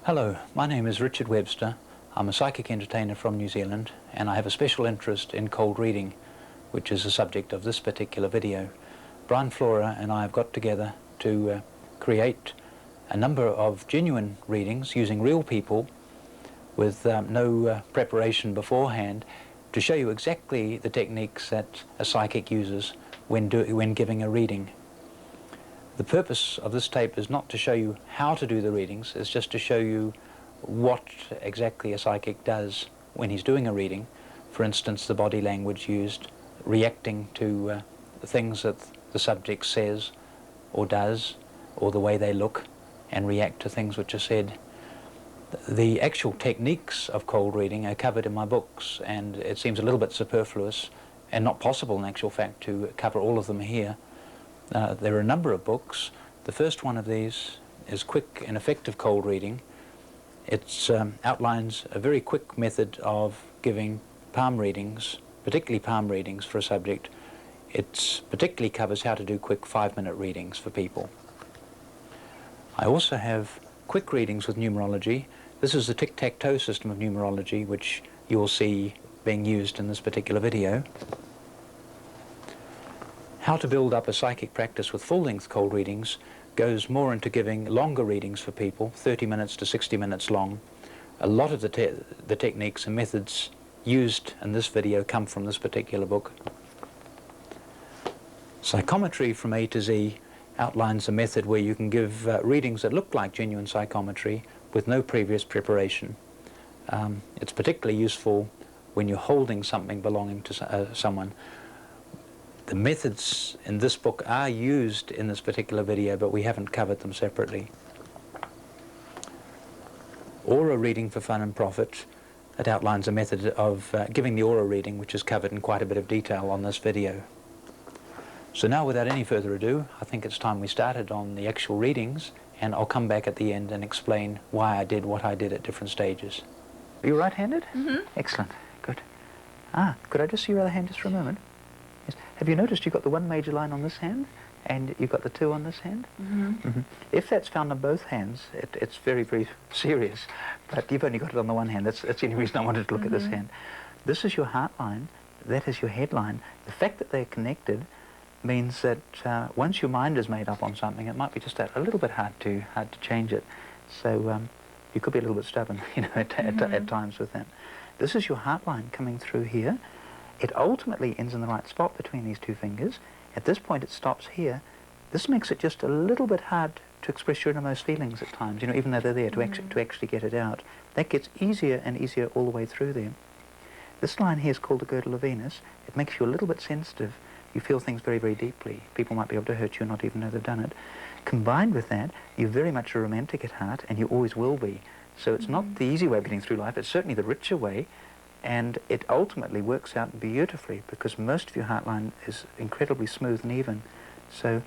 Hello, my name is Richard Webster. I'm a psychic entertainer from New Zealand, and I have a special interest in cold reading, which is the subject of this particular video. Brian Flora and I have got together to create a number of genuine readings using real people with no preparation beforehand, to show you exactly the techniques that a psychic uses when giving a reading. The purpose of this tape is not to show you how to do the readings, it's just to show you what exactly a psychic does when he's doing a reading. For instance, the body language used, reacting to the things that the subject says or does, or the way they look and react to things which are said. The actual techniques of cold reading are covered in my books, and it seems a little bit superfluous and not possible in actual fact to cover all of them here. There are a number of books. The first one of these is Quick and Effective Cold Reading. It outlines a very quick method of giving palm readings, particularly palm readings for a subject. It particularly covers how to do quick 5-minute readings for people. I also have quick readings with numerology. This is the tic-tac-toe system of numerology, which you will see being used in this particular video. How to build up a psychic practice with full-length cold readings goes more into giving longer readings for people, 30 minutes to 60 minutes long. A lot of the techniques and methods used in this video come from this particular book. Psychometry from A to Z outlines a method where you can give readings that look like genuine psychometry with no previous preparation. It's particularly useful when you're holding something belonging to someone. The methods in this book are used in this particular video, but we haven't covered them separately. Aura reading for fun and profit. It outlines a method of giving the aura reading, which is covered in quite a bit of detail on this video. So now, without any further ado, I think it's time we started on the actual readings, and I'll come back at the end and explain why I did what I did at different stages. Are you right-handed? Mm-hmm. Excellent. Good. Could I just see your other hand just for a moment? Yes. Have you noticed you've got the one major line on this hand, and you've got the two on this hand? Mm-hmm. Mm-hmm. If that's found on both hands, it's very, very serious. But you've only got it on the one hand. That's the only reason I wanted to look at this hand. This is your heart line. That is your head line. The fact that they're connected means that once your mind is made up on something, it might be just a little bit hard to change it. So you could be a little bit stubborn, you know, at times with that. This is your heart line coming through here. It ultimately ends in the right spot between these two fingers. At this point it stops here. This makes it just a little bit hard to express your innermost feelings at times, you know, even though they're there, to actually get it out. That gets easier and easier all the way through there. This line here is called the girdle of Venus. It makes you a little bit sensitive. You feel things very, very deeply. People might be able to hurt you and not even know they've done it. Combined with that, you're very much a romantic at heart, and you always will be. So it's not the easy way of getting through life, it's certainly the richer way. And it ultimately works out beautifully because most of your heart line is incredibly smooth and even. So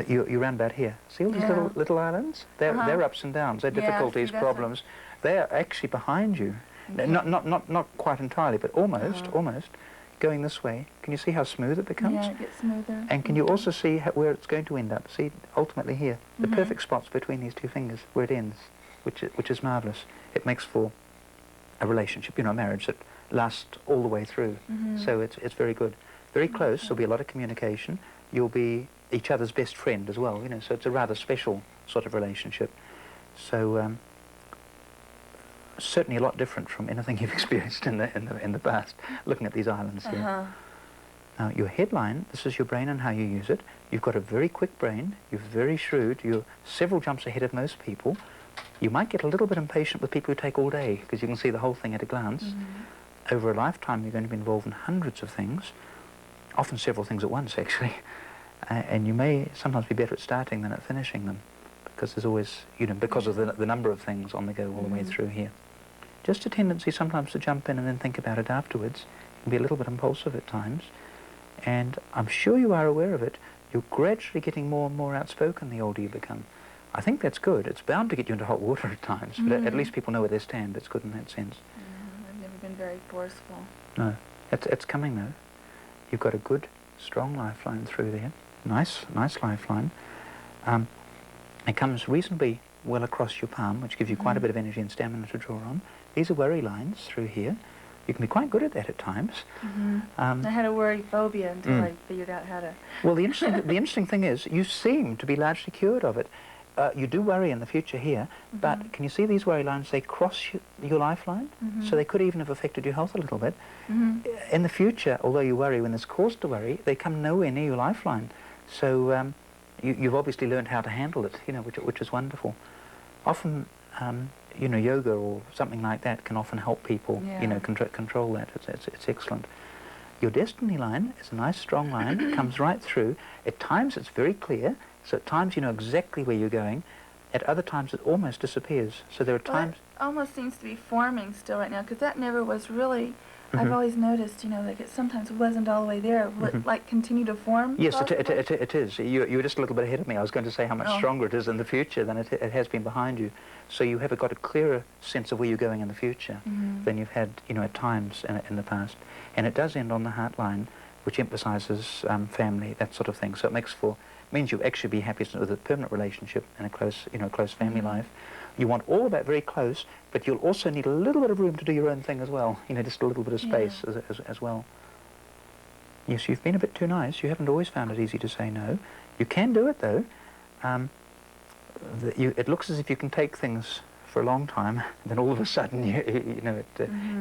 you're around about here. See all these little islands? They're ups and downs, they're difficulties, problems. They're actually behind you. Not quite entirely, but almost. Going this way. Can you see how smooth it becomes? Yeah, it gets smoother. And can you also see where it's going to end up? See, ultimately here, the perfect spots between these two fingers where it ends, which is marvellous. It makes for a relationship, you know, a marriage that lasts all the way through. So it's very good. Very close, there'll be a lot of communication. You'll be each other's best friend as well, you know, so it's a rather special sort of relationship. So certainly a lot different from anything you've experienced in the past, looking at these islands here. Now your headline, this is your brain and how you use it. You've got a very quick brain, you're very shrewd, you're several jumps ahead of most people. You might get a little bit impatient with people who take all day, because you can see the whole thing at a glance. Over a lifetime, you're going to be involved in hundreds of things, often several things at once, actually. And you may sometimes be better at starting than at finishing them, because there's always, you know, because of the number of things on the go all the way through here. Just a tendency sometimes to jump in and then think about it afterwards. You can be a little bit impulsive at times. And I'm sure you are aware of it. You're gradually getting more and more outspoken the older you become. I think that's good. It's bound to get you into hot water at times, but at least people know where they stand. It's good in that sense. I've never been very forceful. No, it's coming though. You've got a good, strong lifeline through there. Nice lifeline. It comes reasonably well across your palm, which gives you quite a bit of energy and stamina to draw on. These are worry lines through here. You can be quite good at that at times. I had a worry phobia until I figured out how to... Well, the interesting thing is, you seem to be largely cured of it. You do worry in the future here, but can you see these worry lines? They cross your lifeline, so they could even have affected your health a little bit. In the future, although you worry when there's cause to worry, they come nowhere near your lifeline. So you've obviously learned how to handle it, you know, which is wonderful. Often, you know, yoga or something like that can often help people, you know, control that. It's excellent. Your destiny line is a nice strong line. It comes right through. At times it's very clear, so at times you know exactly where you're going. At other times it almost disappears. So there are times... It almost seems to be forming still right now, because that never was really... I've always noticed, you know, like it sometimes wasn't all the way there. Would it, like, continue to form? Yes, it is. You were just a little bit ahead of me. I was going to say how much stronger it is in the future than it has been behind you. So you have got a clearer sense of where you're going in the future than you've had, you know, at times in the past. And it does end on the heart line, which emphasizes family, that sort of thing. So it means you'll actually be happy with a permanent relationship and a close, you know, close family life. You want all of that very close, but you'll also need a little bit of room to do your own thing as well. You know, just a little bit of space as well. Yes, you've been a bit too nice. You haven't always found it easy to say no. You can do it though. It looks as if you can take things for a long time, then all of a sudden you know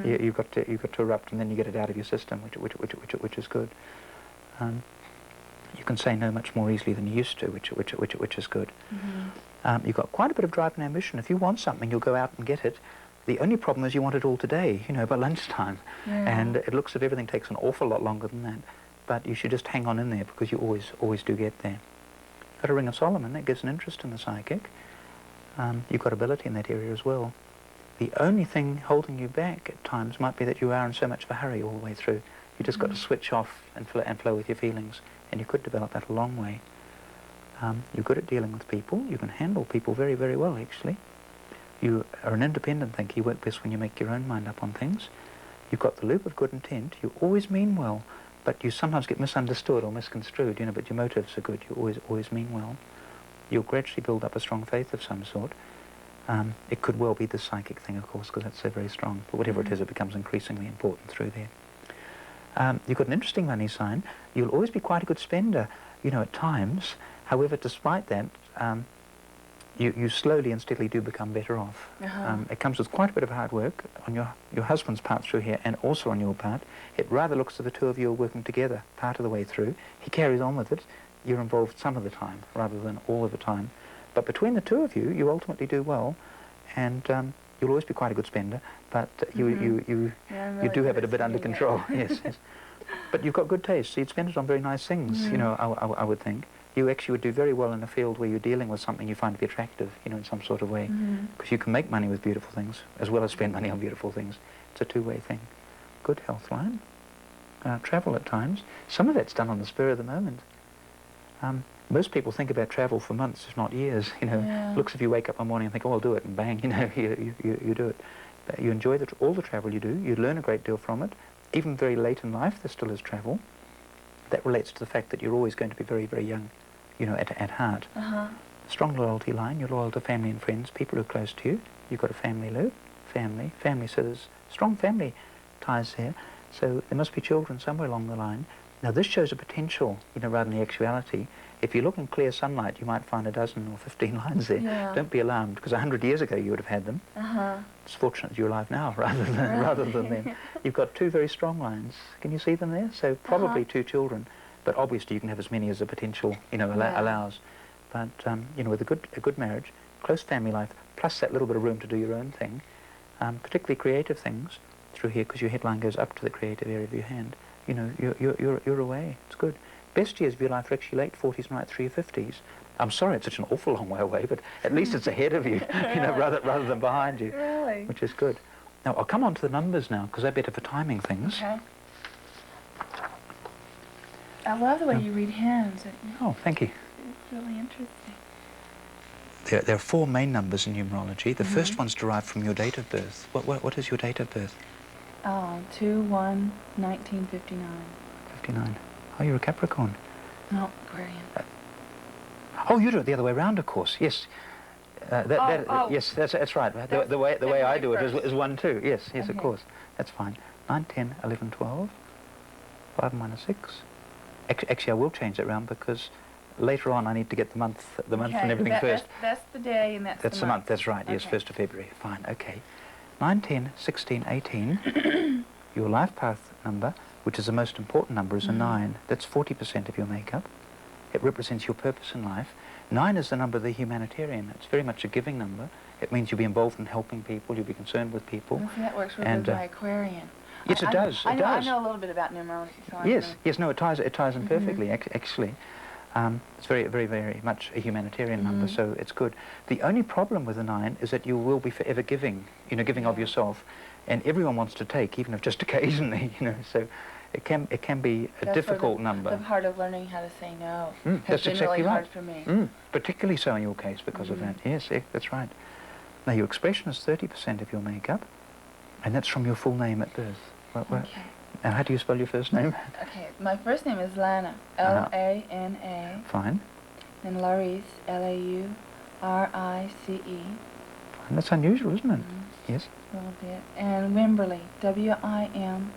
you've got to erupt, and then you get it out of your system, which is good. You can say no much more easily than you used to, which is good. You've got quite a bit of drive and ambition. If you want something, you'll go out and get it. The only problem is you want it all today, you know, by lunchtime. And it looks as if everything takes an awful lot longer than that. But you should just hang on in there, because you always do get there. Got a Ring of Solomon. That gives an interest in the psychic. You've got ability in that area as well. The only thing holding you back at times might be that you are in so much of a hurry all the way through. You just got to switch off and flow with your feelings, and you could develop that a long way. You're good at dealing with people. You can handle people very, very well, actually. You are an independent thinker. You work best when you make your own mind up on things. You've got the loop of good intent. You always mean well, but you sometimes get misunderstood or misconstrued, you know, but your motives are good. You always mean well. You'll gradually build up a strong faith of some sort. It could well be the psychic thing, of course, because that's so very strong. But whatever it is, it becomes increasingly important through there. You've got an interesting money sign. You'll always be quite a good spender, you know, at times. However, despite that, you slowly and steadily do become better off. It comes with quite a bit of hard work on your husband's part through here, and also on your part. It rather looks as if the two of you are working together part of the way through. He carries on with it. You're involved some of the time rather than all of the time. But between the two of you, you ultimately do well, and you'll always be quite a good spender, but you do have it a bit under control. Yes. But you've got good taste, so you'd spend it on very nice things, you know, I would think. You actually would do very well in a field where you're dealing with something you find to be attractive, you know, in some sort of way. Because you can make money with beautiful things, as well as spend money on beautiful things. It's a two-way thing. Good health line. Travel at times. Some of that's done on the spur of the moment. Most people think about travel for months, if not years, you know. Looks if you wake up one morning and think, oh, I'll do it, and bang, you know, you do it. But you enjoy all the travel you do. You learn a great deal from it. Even very late in life, there still is travel. That relates to the fact that you're always going to be very, very young, you know, at heart. Strong loyalty line. You're loyal to family and friends, people who are close to you. You've got a family loop, family. So there's strong family ties here. So there must be children somewhere along the line. Now this shows a potential, you know, rather than the actuality. If you look in clear sunlight, you might find a dozen or 15 lines there. Don't be alarmed, because 100 years ago you would have had them. It's fortunate you're alive now rather than then. You've got two very strong lines. Can you see them there? So probably two children, but obviously you can have as many as the potential, you know, allows. But you know, with a good marriage, close family life, plus that little bit of room to do your own thing, particularly creative things through here, because your headline goes up to the creative area of your hand. You know, you're away. It's good. Best years of your life are actually late 40s and right through your 50s. I'm sorry it's such an awful long way away, but at least it's ahead of you, you know, rather than behind you. Really? Which is good. Now, I'll come on to the numbers now, because they're better for timing things. Okay. I love the way you read hands. Oh, thank you. It's really interesting. There are four main numbers in numerology. The first one's derived from your date of birth. What is your date of birth? 2/1/1959. 59. Oh, you're a Capricorn. No, Aquarian. Oh, you do it the other way around, of course. Yes. Yes, that's right. The way I do it is 1, 2. Yes, yes, Okay. of course. That's fine. 9, 10, 11, 12. 5 minus 6. Actually, I will change that round because later on I need to get the month and everything first. That's the day and that's the month. That's right. Yes, Okay. 1st of February. Fine. Okay. 9, 10, 16, 18. Your life path number, which is the most important number, is a 9. That's 40% of your makeup. It represents your purpose in life. 9 is the number of the humanitarian. It's very much a giving number. It means you'll be involved in helping people. You'll be concerned with people. Well, see, that works really good with my Aquarian. Yes, it does. I know a little bit about numerology. So Yes, no, it ties in perfectly. Actually, it's very, very, very much a humanitarian number, so it's good. The only problem with the 9 is that you will be forever giving, giving of yourself, and everyone wants to take, even if just occasionally, So it can be a difficult number. The part of learning how to say no has that's been exactly really right. hard for me. Particularly so in your case because of that. Yes, that's right. Now your expression is 30% of your makeup, and that's from your full name at birth. Okay. And how do you spell your first name? Okay, my first name is Lana, Lana. Fine. And Laurice, Laurie. Fine. That's unusual, isn't it? Yes. A little bit. And Wimberly, Wimberly.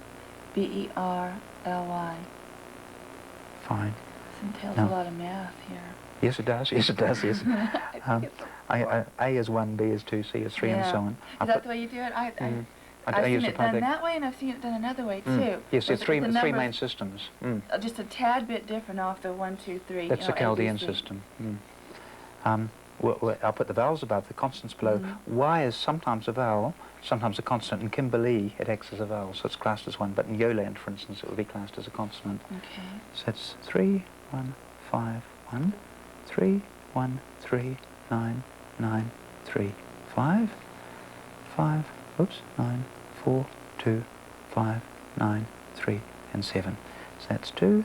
Fine. This entails a lot of math here. Yes, it does. Yes, it does. Yes. A is 1, B is 2, C is 3, and so on. Is that the way you do it? I've seen it done that way, and I've seen it done another way too. Yes, there's three main systems. Just a tad bit different off the 1, 2, 3. That's the Chaldean system. I'll put the vowels above, the consonants below. Y is sometimes a vowel, sometimes a consonant. In Kimberley, it acts as a vowel, so it's classed as one. But in Yoland, for instance, it would be classed as a consonant. Okay. So it's 3, 1, 5, 1, 3, 1, 3, 9, 9, 3, 5, 5, oops, 9, 4, 2, 5, 9, 3, and 7. So that's 2,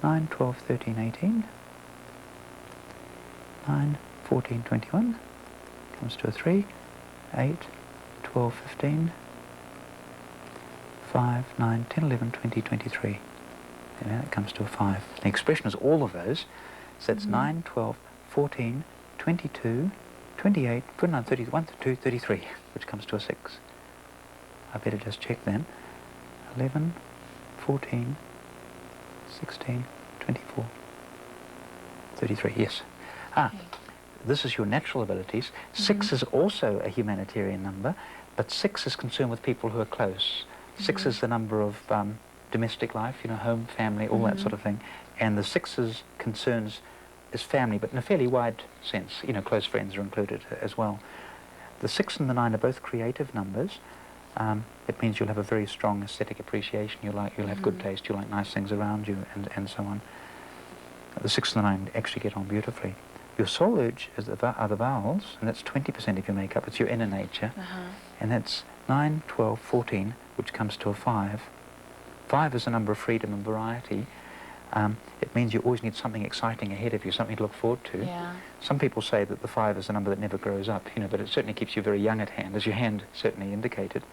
9, 12, 13, 18, 9, 14, 21, comes to a 3, 8, 12, 15, 5, 9, 10, 11, 20, 23. And then it comes to a 5. The expression is all of those. So that's 9, 12, 14, 22, 28, 29, 30, 1, 2, 33, which comes to a 6. I better just check then. 11, 14, 16, 24, 33, yes. This is your natural abilities. 6 is also a humanitarian number, but 6 is concerned with people who are close. 6 is the number of domestic life, home, family, all that sort of thing. And the 6's concerns is family, but in a fairly wide sense. Close friends are included as well. The 6 and the 9 are both creative numbers. It means you'll have a very strong aesthetic appreciation. You'll have good taste. You'll like nice things around you, and so on. The 6 and the 9 actually get on beautifully. Your soul urge are the vowels, and that's 20% of your makeup. It's your inner nature, and that's 9, 12, 14, which comes to a 5. 5 is a number of freedom and variety. It means you always need something exciting ahead of you, something to look forward to. Yeah. Some people say that the 5 is a number that never grows up, but it certainly keeps you very young at hand, as your hand certainly indicated.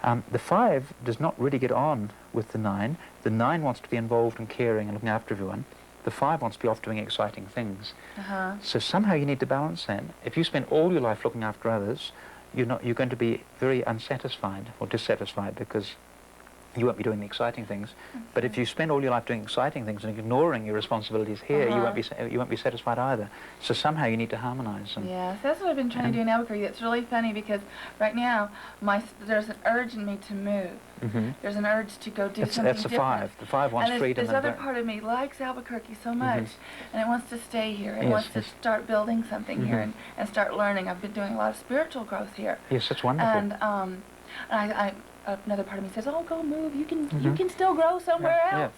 The 5 does not really get on with the 9. The 9 wants to be involved in caring and looking after everyone. The 5 wants to be off doing exciting things. So somehow you need to balance that. If you spend all your life looking after others, you're going to be very unsatisfied or dissatisfied because you won't be doing the exciting things. But if you spend all your life doing exciting things and ignoring your responsibilities here, you won't be satisfied either. So somehow you need to harmonize them. Yeah, so that's what I've been trying to do in Albuquerque. It's really funny because right now there's an urge in me to move. There's an urge to go do something That's the different. 5. The 5 wants freedom. This other part of me likes Albuquerque so much, and it wants to stay here. It wants to start building something here and start learning. I've been doing a lot of spiritual growth here. Yes, that's wonderful. And another part of me says, "Oh, go move. You can still grow somewhere else.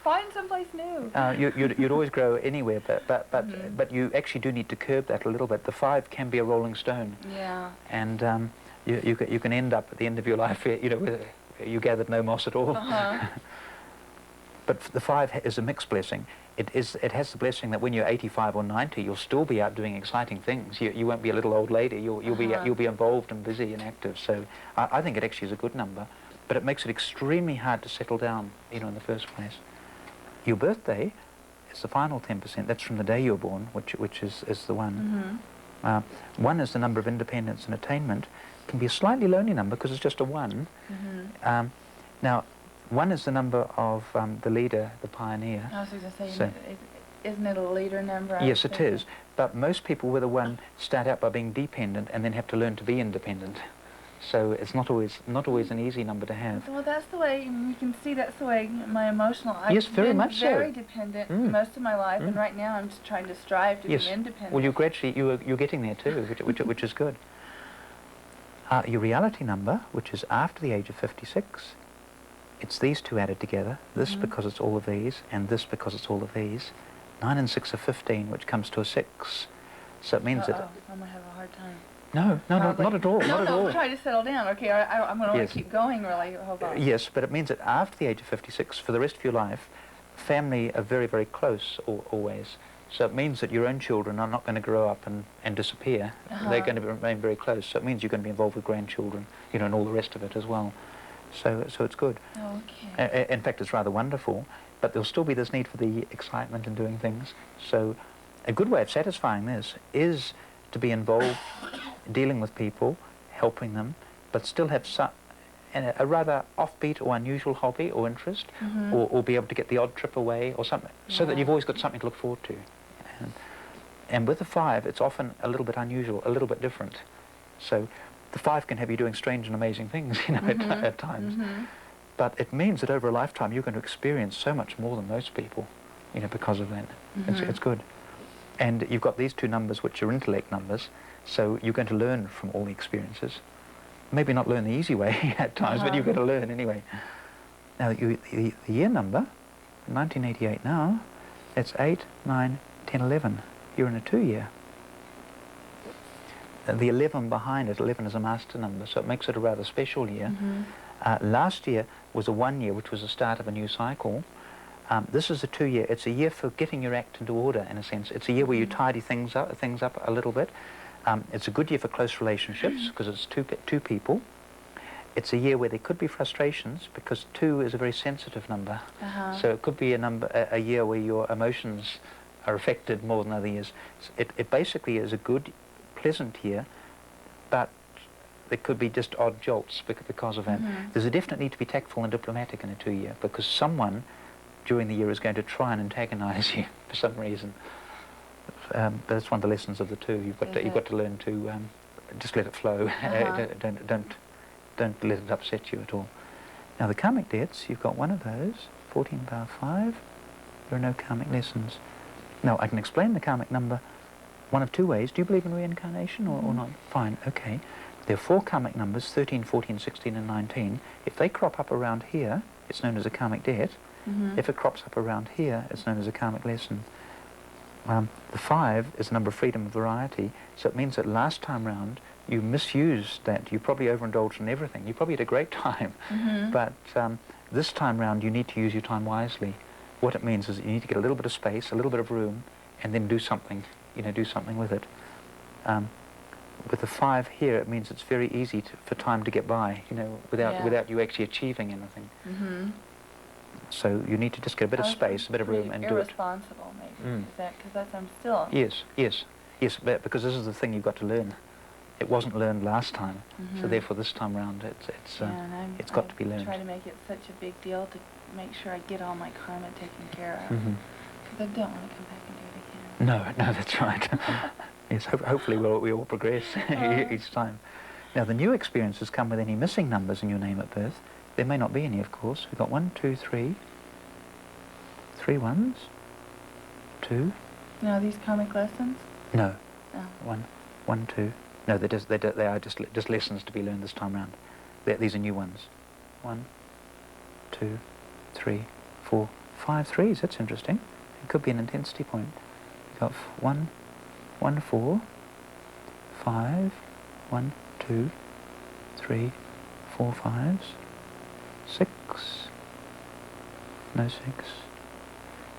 Find someplace new." You'd always grow anywhere, but you actually do need to curb that a little bit. The 5 can be a rolling stone. Yeah. And you can end up at the end of your life, with you gathered no moss at all. But the 5 is a mixed blessing. It has the blessing that when you're 85 or 90, you'll still be out doing exciting things. You won't be a little old lady. You'll be involved and busy and active. So I think it actually is a good number, but it makes it extremely hard to settle down, in the first place. Your birthday is the final 10%. That's from the day you were born, which is the one. 1 is the number of independence and attainment. Can be a slightly lonely number because it's just a 1. Now, 1 is the number of the leader, the pioneer. I was going to say, isn't it a leader number? Yes, it is. But most people with a 1 start out by being dependent and then have to learn to be independent. So it's not always an easy number to have. Well, that's the way, you can see that's the way my emotional... Yes, very much so. I've been very dependent most of my life, and right now I'm just trying to strive to be independent. Well, you're getting there too, which is good. Your reality number, which is after the age of 56, it's these two added together, this because it's all of these, and this because it's all of these. 9 and 6 are 15, which comes to a 6. So it means that... I'm going to have a hard time. No, not at all, not at all. No, try to settle down. Okay, I'm going to keep going, really. Hold on. Yes, but it means that after the age of 56, for the rest of your life, family are very, very close always. So it means that your own children are not going to grow up and disappear. They're going to remain very close. So it means you're going to be involved with grandchildren, you know, and all the rest of it as well. So it's good. Okay. In fact, it's rather wonderful. But there'll still be this need for the excitement and doing things. So a good way of satisfying this is to be involved, dealing with people, helping them, but still have a rather offbeat or unusual hobby or interest, or be able to get the odd trip away or something, so that you've always got something to look forward to. And with the 5, it's often a little bit unusual, a little bit different. So the 5 can have you doing strange and amazing things, you know, at times. But it means that over a lifetime you're going to experience so much more than most people, you know, because of that. It's good. And you've got these 2 numbers which are intellect numbers, so you're going to learn from all the experiences. Maybe not learn the easy way at times, but you've got to learn anyway. Now, the year number, 1988 now, it's 8, 9, 10, 11. You're in a 2-year. The 11 behind it, 11 is a master number, so it makes it a rather special year. Last year was a 1 year, which was the start of a new cycle. This is a 2-year. It's a year for getting your act into order, in a sense. It's a year where you tidy things up a little bit. It's a good year for close relationships, because it's two people. It's a year where there could be frustrations, because 2 is a very sensitive number. So it could be a year where your emotions are affected more than other years. It basically is a good, pleasant year, but there could be just odd jolts because of that. There's a definite need to be tactful and diplomatic in a 2-year, because someone during the year is going to try and antagonize you for some reason. But that's one of the lessons of the 2. You've got to learn to just let it flow. Don't let it upset you at all. Now the karmic debts, you've got one of those, 14 power 5. There are no karmic lessons. Now I can explain the karmic number one of 2 ways. Do you believe in reincarnation or not? Fine, okay. There are 4 karmic numbers, 13, 14, 16 and 19. If they crop up around here, it's known as a karmic debt. If it crops up around here, it's known as a karmic lesson. The 5 is the number of freedom and variety, so it means that last time round you misused that. You probably overindulged in everything. You probably had a great time, but this time round you need to use your time wisely. What it means is that you need to get a little bit of space, a little bit of room, and then do something, you know, do something with it. With the 5 here, it means it's very easy for time to get by, you know, without you actually achieving anything. So you need to just get a bit of space, a bit of room, and do it. Irresponsible, maybe. Is that because I'm still... Yes, but because this is the thing you've got to learn. It wasn't learned last time, so therefore this time round it's got to be learned. I try to make it such a big deal to make sure I get all my karma taken care of, because I don't want to come back and do it again. No, that's right. Yes, hopefully we all progress each time. Now the new experiences come with any missing numbers in your name at birth. There may not be any, of course. We've got 1, 2, 3. 3 ones. 2. No, these karmic lessons? No. 1, 2. No, they are just lessons to be learned this time round. These are new ones. 1, 2, 3, 4, 5 threes. That's interesting. It could be an intensity point. We've got 1, 1, 4, 5, 1, 2, 3, 4 5s. 6, no 6,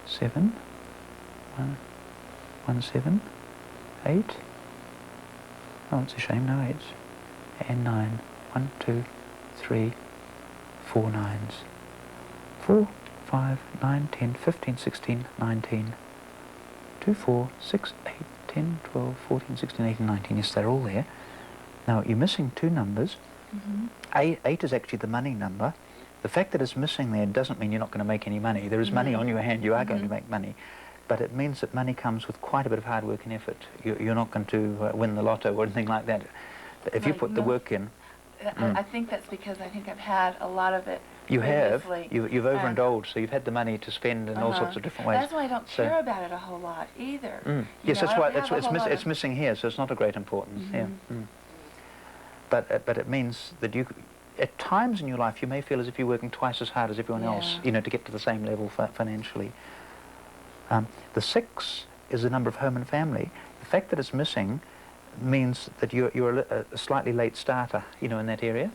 7, 1, 1, 7, 8, oh it's a shame, no 8s, and 9, 1, 2, 3, 4 9s, 4, 5, 9, 10, 15, 16, 19, 2, 4, 6, 8, 10, 12, 14, 16, 18, 19. Yes, they're all there. Now, you're missing two numbers. Eight is actually the money number. The fact that it's missing there doesn't mean you're not going to make any money. There is money on your hand. You are going to make money. But it means that money comes with quite a bit of hard work and effort. You're not going to win the lotto or anything like that. If you put the work in... I think that's because I think I've had a lot of it. You have. Previously. You've overindulged, so you've had the money to spend in all sorts of different ways. That's why I don't care about it a whole lot either. Yes, that's why it's missing here, so it's not of great importance. Yeah. But it means that you, at times in your life, you may feel as if you're working twice as hard as everyone else, you know, to get to the same level financially. The 6 is the number of home and family. The fact that it's missing means that you're a slightly late starter, you know, in that area.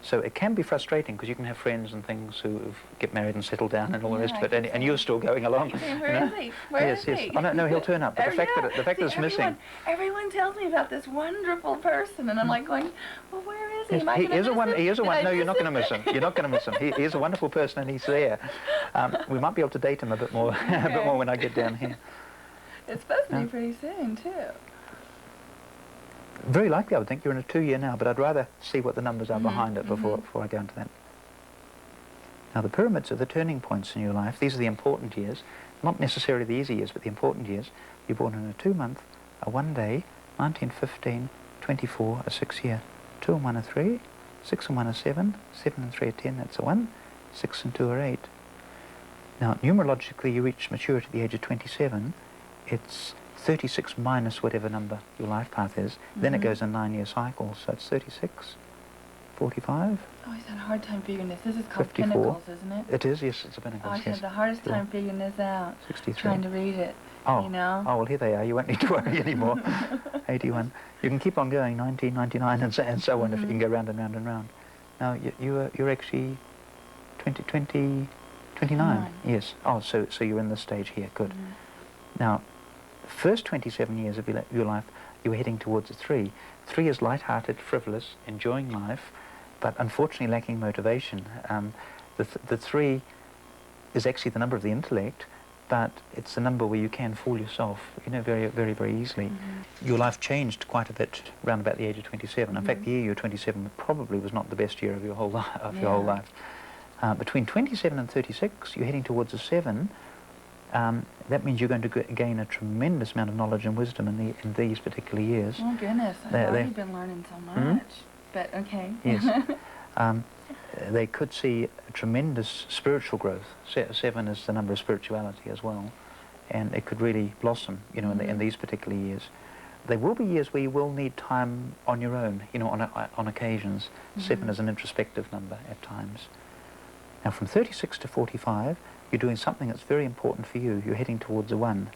So it can be frustrating because you can have friends and things who get married and settle down and all the rest of it, and you're still going along. Where is he? Where is he? Oh, no, he'll turn up. But the fact that it's missing. Everyone tells me about this wonderful person, and I'm like going, well, where is he? Yes, he is a one. He is a one. No, you're not going to miss him. You're not going to miss him. He is a wonderful person, and he's there. We might be able to date him a bit more, a bit more when I get down here. It's supposed to be pretty soon too. Very likely, I would think. You're in a 2-year now, but I'd rather see what the numbers are behind it before I go into that. Now, the pyramids are the turning points in your life. These are the important years, not necessarily the easy years, but the important years. You're born in a 2-month, a 1-day, 19, 15, 24, a 6-year, 2 and 1 are 3, 6 and 1 are 7, 7 and 3 are 10, that's a 1, 6 and 2 are 8. Now, numerologically, you reach maturity at the age of 27. It's 36 minus whatever number your life path is. Then it goes in 9-year cycles, so it's 36, 45. Oh, he's had a hard time figuring this. This is called 54. Pinnacles, isn't it? It is, yes, it's a Pinnacles. Oh, he's had the hardest time figuring this out. 63. Trying to read it. Oh, you know? oh, well, here they are. You won't need to worry anymore. 81. You can keep on going, 19, 99, and so on, if you can go round and round and round. Now, you're actually 29. Yes. Oh, so you're in this stage here. Good. Now, the first 27 years of your life, you were heading towards a 3. 3 is light-hearted, frivolous, enjoying life, but unfortunately lacking motivation. The 3 is actually the number of the intellect, but it's the number where you can fool yourself, you know, very, very, very easily. Your life changed quite a bit around about the age of 27. In fact, the year you were 27 probably was not the best year of your whole life. Between 27 and 36, you're heading towards a 7. That means you're going to gain a tremendous amount of knowledge and wisdom in these particular years. Oh, goodness. I've already been learning so much. But, okay. Yes. They could see tremendous spiritual growth. 7 is the number of spirituality as well. And it could really blossom, you know, in these particular years. There will be years where you will need time on your own, you know, on occasions. 7 is an introspective number at times. Now, from 36 to 45, you're doing something that's very important for you. You're heading towards a 1.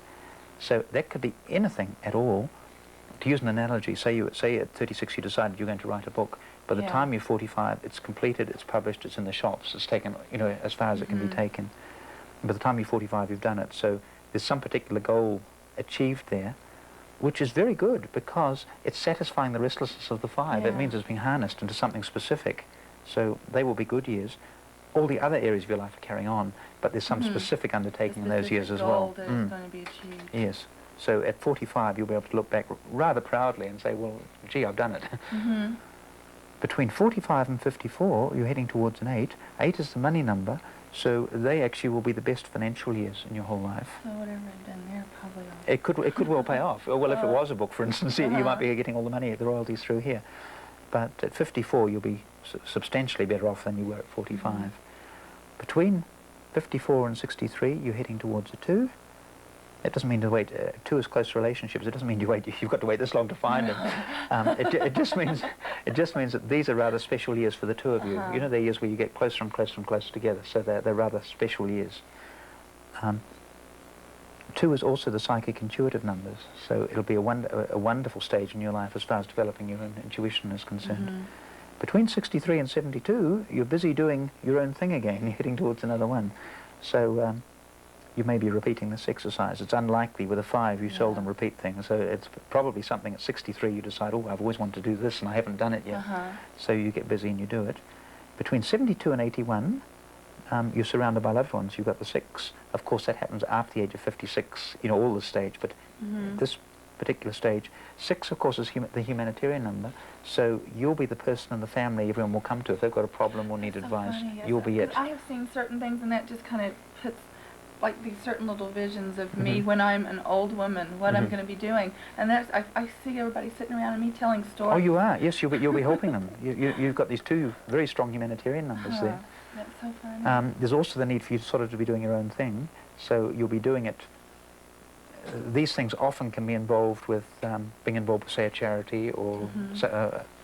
So that could be anything at all. To use an analogy, say at 36 you decided you're going to write a book. By the time you're 45, it's completed, it's published, it's in the shops, it's taken, you know, as far as it can be taken. And by the time you're 45, you've done it. So there's some particular goal achieved there, which is very good because it's satisfying the restlessness of the 5. It means it's being harnessed into something specific. So they will be good years. All the other areas of your life are carrying on, but there's some specific undertaking in those years as well. That is going to be achieved. Yes. So at 45, you'll be able to look back rather proudly and say, well, gee, I've done it. Between 45 and 54, you're heading towards an 8. 8 is the money number, so they actually will be the best financial years in your whole life. So whatever I've done there probably It could well pay off. Well, if it was a book, for instance, you might be getting all the money, the royalties through here. But at 54, you'll be substantially better off than you were at 45. Between 54 and 63, you're heading towards a 2. It doesn't mean to wait. 2 is close relationships. It doesn't mean you've got to wait this long to find them. It just means that these are rather special years for the 2 of you. You know, they're years where you get closer and closer and closer together. So they're rather special years. 2 is also the psychic intuitive numbers. So it'll be a wonderful stage in your life as far as developing your own intuition is concerned. Between 63 and 72, you're busy doing your own thing again. You're heading towards another 1. So you may be repeating this exercise. It's unlikely with a 5 you seldom repeat things. So it's probably something at 63 you decide, oh, I've always wanted to do this and I haven't done it yet. So you get busy and you do it. Between 72 and 81, you're surrounded by loved ones. You've got the 6. Of course, that happens after the age of 56, you know, all the stage, but this particular stage. 6, of course, is the humanitarian number, so you'll be the person in the family everyone will come to. If they've got a problem or need advice, funny, you'll be it. I have seen certain things, and that just kind of puts like these certain little visions of me when I'm an old woman, what I'm going to be doing, and that's I see everybody sitting around and me telling stories. Oh, you are. Yes, you'll be helping them. You've got these 2 very strong humanitarian numbers there. That's so funny. There's also the need for you sort of to be doing your own thing, so you'll be doing it. These things often can be involved with being involved with, say, a charity or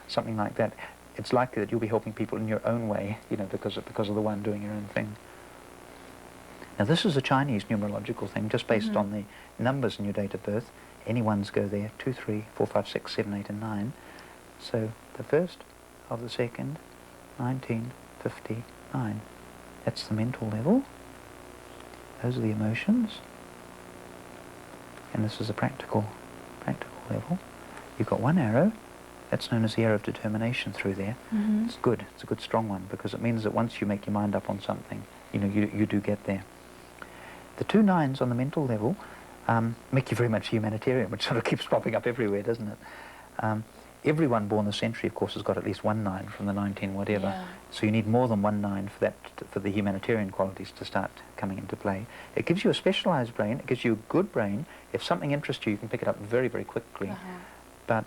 something like that. It's likely that you'll be helping people in your own way, you know, because of the one doing your own thing. Now, this is a Chinese numerological thing, just based on the numbers in your date of birth. Any ones go there: 2, 3, 4, 5, 6, 7, 8, and 9. So the 1st of the 2nd, 1959. That's the mental level. Those are the emotions. And this is a practical level. You've got 1 arrow. That's known as the arrow of determination through there. It's good. It's a good strong one, because it means that once you make your mind up on something, you know, you do get there. The 2 9s on the mental level make you very much humanitarian, which sort of keeps popping up everywhere, doesn't it? Everyone born this century, of course, has got at least 1 9 from the 19 whatever. Yeah. So you need more than 1 9 for that, for the humanitarian qualities to start coming into play. It gives you a specialised brain. It gives you a good brain. If something interests you, you can pick it up very, very quickly. But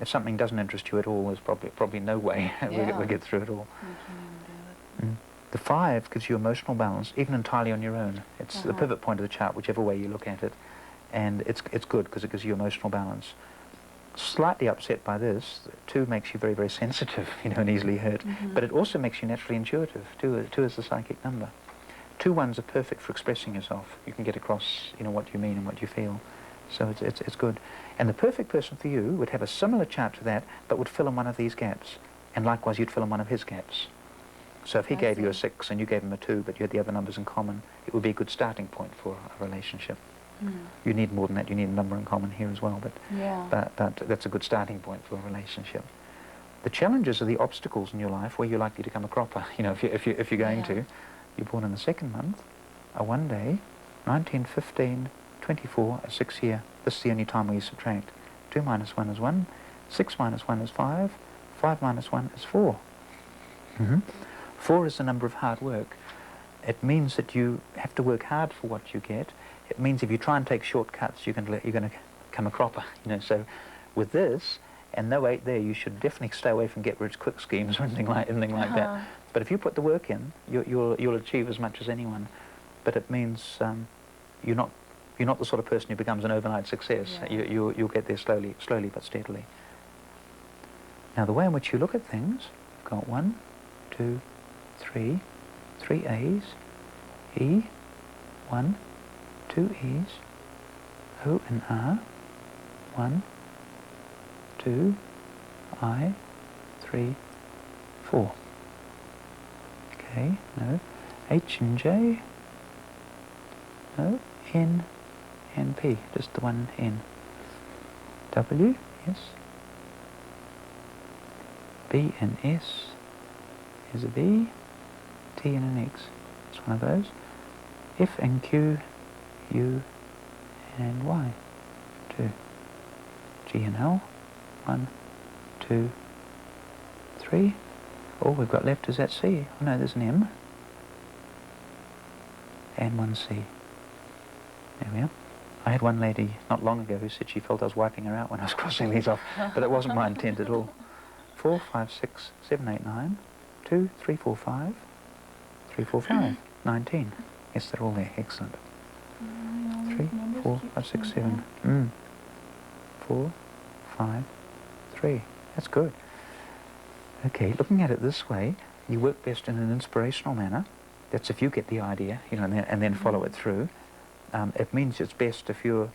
if something doesn't interest you at all, there's probably no way we'll get through it all. The 5 gives you emotional balance, even entirely on your own. It's the pivot point of the chart, whichever way you look at it. And it's good because it gives you emotional balance. Slightly upset by this. 2 makes you very, very sensitive, you know, and easily hurt. But it also makes you naturally intuitive. 2 is the psychic number. 2 1s are perfect for expressing yourself. You can get across, you know, what you mean and what you feel. So it's good. And the perfect person for you would have a similar chart to that, but would fill in one of these gaps. And likewise, you'd fill in one of his gaps. So if he gave you a 6 and you gave him a 2, but you had the other numbers in common, it would be a good starting point for a relationship. You need more than that. You need a number in common here as well, but that's a good starting point for a relationship. The challenges are the obstacles in your life where you're likely to come a cropper. You know, if you're going to, you're born in the 2nd month, a 1 day, 19, 15, 24, a 6 year. This is the only time where you subtract. 2 minus 1 is 1, 6 minus 1 is 5, 5 minus 1 is 4. 4 is the number of hard work. It means that you have to work hard for what you get. It means if you try and take shortcuts, you're going to come a cropper. You know, so with this and no 8 there, you should definitely stay away from get-rich-quick schemes or anything like that. But if you put the work in, you'll achieve as much as anyone. But it means you're not the sort of person who becomes an overnight success. You'll get there slowly but steadily. Now, the way in which you look at things, you've got 1, 2, 3 A's, E, 1, 2 E's, O and R, 1, 2, I, 3, 4. Okay, no, H and J, no, N and P, just the 1 N. W, yes. B and S, here's a B, T and an X, it's one of those. F and Q, U and Y, 2. G and L, 1, 2, 3. All we've got left is that C. Oh no, there's an M. And 1 C. There we are. I had one lady not long ago who said she felt I was wiping her out when I was crossing these off, but it wasn't my intent at all. 4, 5, 6, 7, 8, 9, 2, 3, 4, 5, 3, 4, 5, 19. Yes, they're all there. Excellent. 3, 4, 5, 6, 7. 4, 5, 3. That's good. Okay, looking at it this way, you work best in an inspirational manner. That's if you get the idea, you know, and then follow it through. It means it's best if you're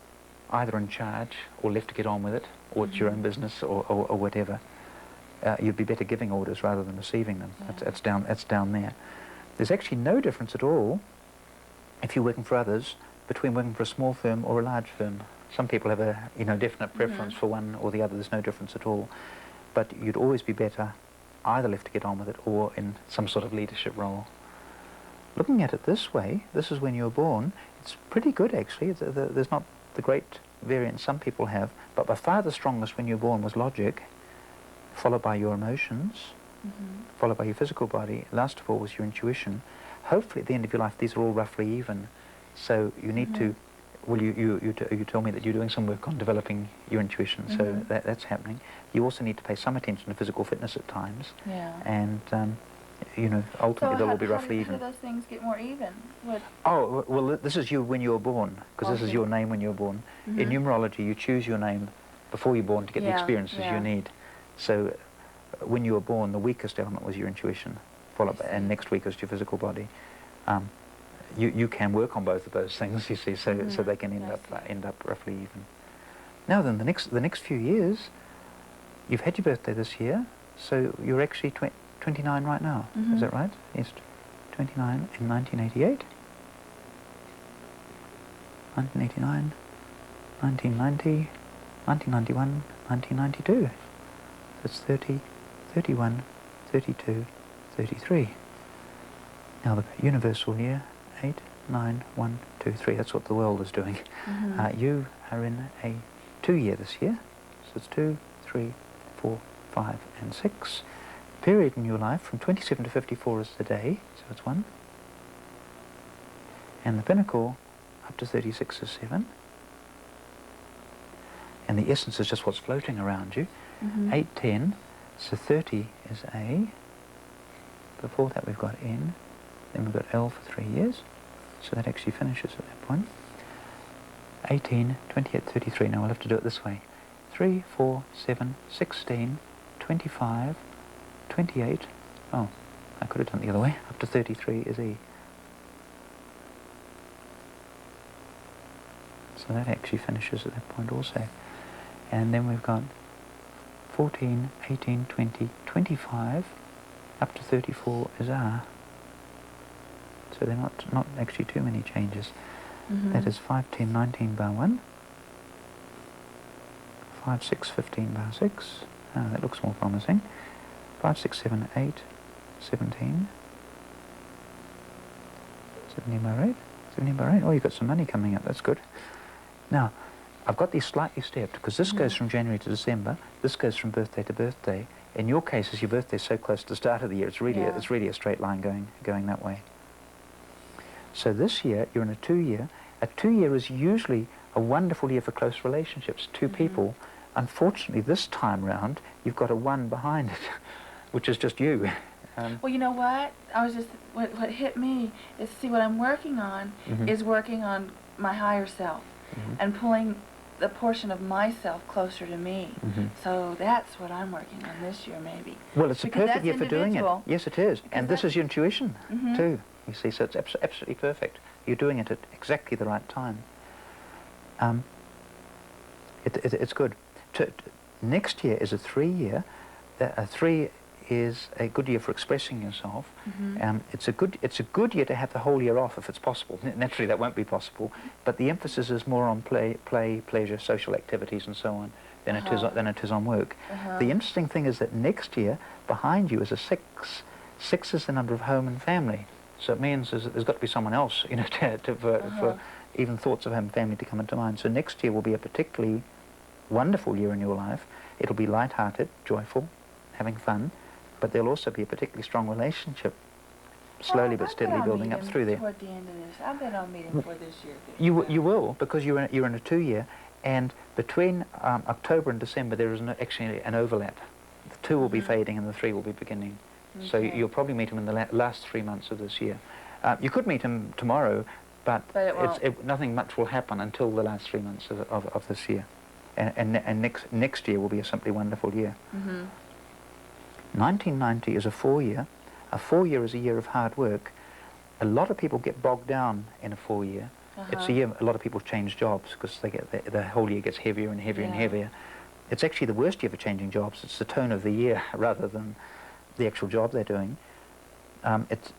either in charge or left to get on with it, or it's your own business or whatever. You'd be better giving orders rather than receiving them. That's down there. There's actually no difference at all, if you're working for others, between working for a small firm or a large firm. Some people have a definite preference for one or the other. There's no difference at all. But you'd always be better either left to get on with it or in some sort of leadership role. looking at it this way, this is when you were born, it's pretty good actually. There's not the great variance some people have, but by far the strongest when you were born was logic, followed by your emotions, followed by your physical body. Last of all was your intuition. Hopefully at the end of your life these are all roughly even. So you need to, well, you told me that you're doing some work on developing your intuition, so that's happening. You also need to pay some attention to physical fitness at times. Yeah. And you know, ultimately they'll all be roughly even. How do those things get more even? What? Oh, well, this is you when you were born, because this is your name when you were born. In numerology, you choose your name before you're born to get the experiences you need. So when you were born, the weakest element was your intuition, followed by, and next weakest your physical body. You can work on both of those things, you see, so they can end up roughly even. Now then, the next few years, you've had your birthday this year, so you're actually 29 right now, is that right? Yes, 29 in 1988, 1989, 1990, 1991, 1992. That's 30, 31, 32, 33. Now the universal year, 8, 9, 1, 2, 3. That's what the world is doing. You are in a 2-year this year. So it's 2, 3, 4, 5, and 6. Period in your life from 27 to 54 is the day. So it's 1. And the pinnacle up to 36 is 7. And the essence is just what's floating around you. 8, 10. So 30 is A. Before that we've got N. Then we've got L for 3 years. So that actually finishes at that point. 18, 28, 33. Now we'll have to do it this way. 3, 4, 7, 16, 25, 28. Oh, I could have done it the other way. Up to 33 is E. So that actually finishes at that point also. And then we've got 14, 18, 20, 25, up to 34 is R. So they're not actually too many changes. That is 5, 10, 19 bar 1, 5, 6, 15 bar 6. Ah, that looks more promising. 5, 6, 7, 8, 17. 17 bar 8, 17 bar 8. Oh, you've got some money coming up, that's good. Now, I've got these slightly stepped, because this goes from January to December, this goes from birthday to birthday. In your case, as your birthday's so close to the start of the year, it's really a straight line going that way. So this year, you're in a 2-year. A 2-year is usually a wonderful year for close relationships, 2 people. Unfortunately, this time round, you've got a 1 behind it, which is just you. Well, you know what? What hit me is, see, what I'm working on is working on my higher self and pulling the portion of myself closer to me. So that's what I'm working on this year, maybe. Well, it's a perfect year for doing it. Yes, it is. And this is your intuition, too. You see, so it's absolutely perfect. You're doing it at exactly the right time. It's good. Next year is a 3-year. A 3 is a good year for expressing yourself. It's a good year to have the whole year off if it's possible. Naturally, that won't be possible. But the emphasis is more on play, pleasure, social activities, and so on than it is on work. The interesting thing is that next year behind you is a 6. 6 is the number of home and family. So it means there's got to be someone else, you know, for even thoughts of home and family to come into mind. So next year will be a particularly wonderful year in your life. It'll be light-hearted, joyful, having fun, but there'll also be a particularly strong relationship, slowly but steadily building up through there. Toward the end of this, I bet I'll meet him for this year. You will, because you're in a 2-year, and between October and December there is actually an overlap. The 2 will be fading and the 3 will be beginning. So you'll probably meet him in the last 3 months of this year. You could meet him tomorrow, but nothing much will happen until the last 3 months of this year. And next year will be a simply wonderful year. 1990 is a 4-year. A 4-year is a year of hard work. A lot of people get bogged down in a 4-year. It's a year a lot of people change jobs because the whole year gets heavier and heavier and heavier. It's actually the worst year for changing jobs. It's the tone of the year rather than the actual job they're doing.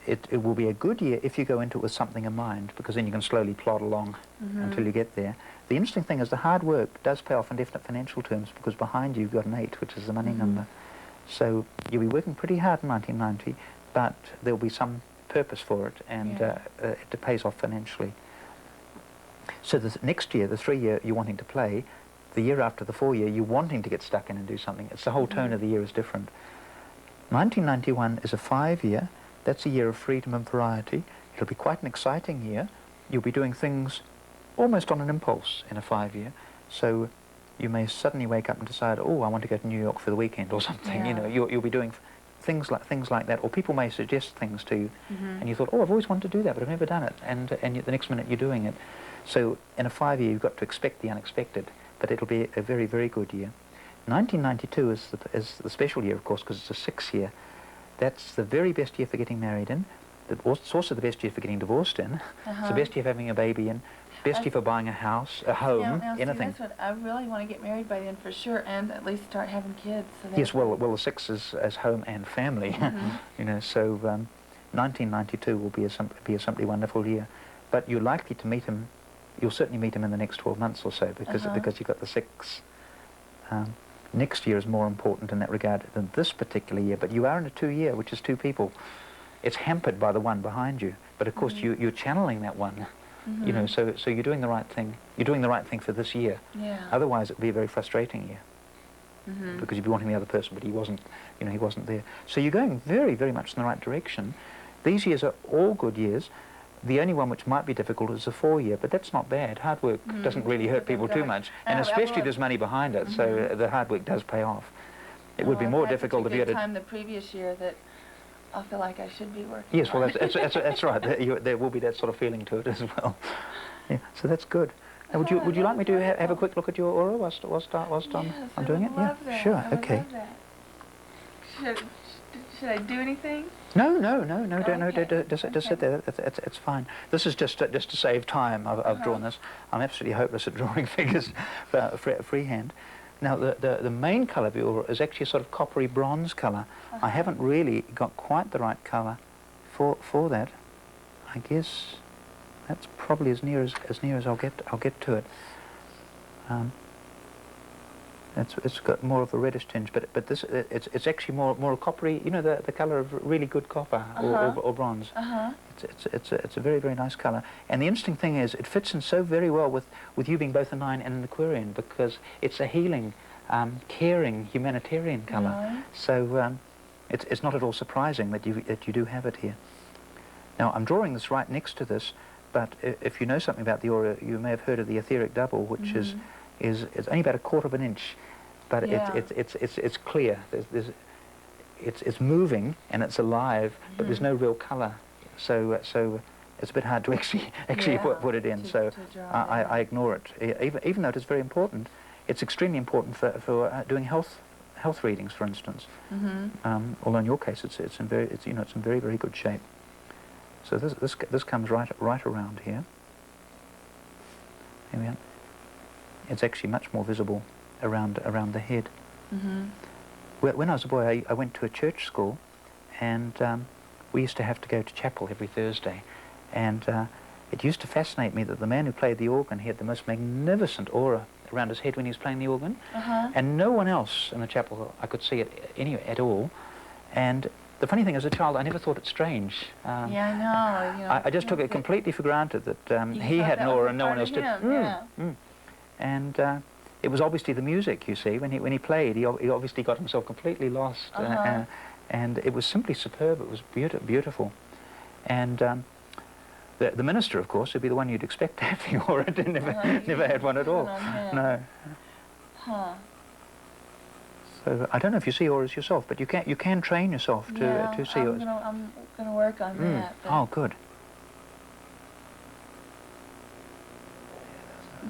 It will be a good year if you go into it with something in mind, because then you can slowly plod along until you get there. The interesting thing is the hard work does pay off in definite financial terms, because behind you you've got an 8, which is the money number. So you'll be working pretty hard in 1990, but there'll be some purpose for it, and it pays off financially. So the next year, the 3-year, you're wanting to play. The year after, the 4-year, you're wanting to get stuck in and do something. It's the whole tone of the year is different. 1991 is a 5-year. That's a year of freedom and variety. It'll be quite an exciting year. You'll be doing things almost on an impulse in a 5-year. So you may suddenly wake up and decide, oh, I want to go to New York for the weekend or something. You know, you'll be doing things like that. Or people may suggest things to you, and you thought, oh, I've always wanted to do that, but I've never done it. And the next minute you're doing it. So in a 5-year, you've got to expect the unexpected. But it'll be a very, very good year. 1992 is the special year, of course, because it's a 6-year. That's the very best year for getting married in. It's also the best year for getting divorced in. It's the best year for having a baby in. Best year for buying a house, a home, anything. See, that's what I really want to get married by then for sure, and at least start having kids. So yes, well, the 6 is as home and family. You know, so 1992 will be a simply wonderful year. But you're likely to meet him. You'll certainly meet him in the next 12 months or so, because you've got the 6. Next year is more important in that regard than this particular year, but you are in a 2-year, which is 2 people. It's hampered by the one behind you, but of course you're channeling that one. You know, so you're doing the right thing. You're doing the right thing for this year. Otherwise, it would be a very frustrating year, because you'd be wanting the other person, but he wasn't. You know, he wasn't there. So you're going very, very much in the right direction. These years are all good years. The only one which might be difficult is the 4-year, but that's not bad. Hard work doesn't really hurt people too much, and especially there's money behind it, so the hard work does pay off. It would be more difficult if you had time the previous year that I feel like I should be working. Yes, well, that's right. There will be that sort of feeling to it as well. Yeah, so that's good. Now, would you like me to have a quick look at your aura whilst I'm doing it? Yeah, that. Sure. I would Okay. love that. Should I do anything? No, just sit there. It's fine. This is just to save time. I've drawn this. I'm absolutely hopeless at drawing figures freehand. Now, the main colour of your aura is actually a sort of coppery bronze colour. I haven't really got quite the right colour for that. I guess that's probably as near as I'll get to it. It's got more of a reddish tinge, but this it's actually more a coppery. You know, the colour of really good copper or bronze. It's a very, very nice colour. And the interesting thing is, it fits in so very well with you being both a 9 and an Aquarian, because it's a healing, caring, humanitarian colour. So it's not at all surprising that you do have it here. Now, I'm drawing this right next to this, but if you know something about the aura, you may have heard of the etheric double, which is only about 1/4 of an inch, but it's clear. It's moving and it's alive, but there's no real colour. So it's a bit hard to actually put it in. So I ignore it, even though it is very important. It's extremely important for doing health readings, for instance. Although in your case, it's in very, very good shape. So this comes right around here. There we are. It's actually much more visible around the head. When I was a boy, I went to a church school, and we used to have to go to chapel every Thursday, and it used to fascinate me that the man who played the organ, he had the most magnificent aura around his head when he was playing the organ, and no one else in the chapel I could see it at all. And the funny thing, as a child, I never thought it strange. I know. You know, I just took it completely for granted that he had an aura and no one else did. And it was obviously the music, you see. When he played, he obviously got himself completely lost, and it was simply superb. It was beautiful. And the minister, of course, would be the one you'd expect to have the aura, never had one at all. No. So I don't know if you see auras yourself, but you can train yourself to see auras. I'm gonna work on that. Oh, good.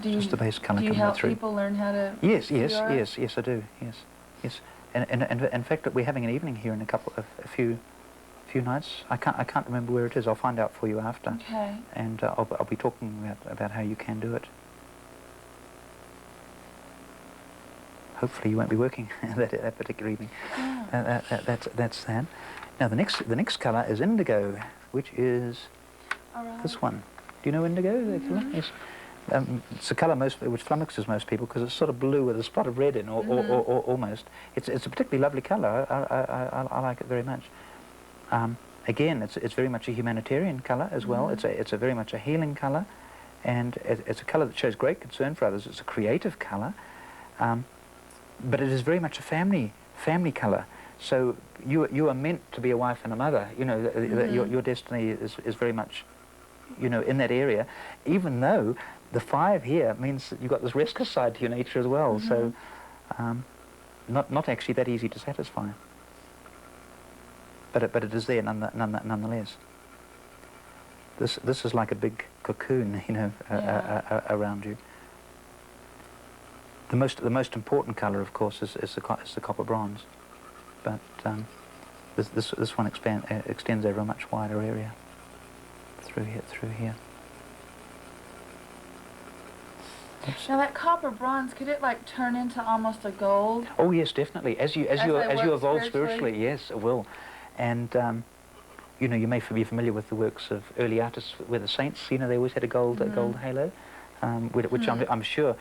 Just the base colour coming help through. People learn how to? Yes, I do. Yes. And in fact, we're having an evening here in a few nights. I can't remember where it is. I'll find out for you after. Okay. And I'll be talking about how you can do it. Hopefully, you won't be working that particular evening. That's that. Now, the next colour is indigo, which is this one. Do you know indigo? Yes. It's a colour which flummoxes most people, because it's sort of blue with a spot of red in, or almost. It's a particularly lovely colour. I like it very much. again, it's very much a humanitarian colour as well. It's a very much a healing colour, and it's a colour that shows great concern for others. It's a creative colour, but it is very much a family colour. So you are meant to be a wife and a mother. You know, your destiny is very much, you know, in that area. Even though the 5 here means that you've got this restless side to your nature as well. So not actually that easy to satisfy. But it is there nonetheless. This is like a big cocoon, you know, around you. The most important colour, of course, is the copper bronze, but this one extends over a much wider area. Through here. Now that copper bronze, could it like turn into almost a gold? Oh yes, definitely. As you evolve spiritually, yes, it will. And you know, you may be familiar with the works of early artists, where the saints, you know, they always had a gold halo, which I'm sure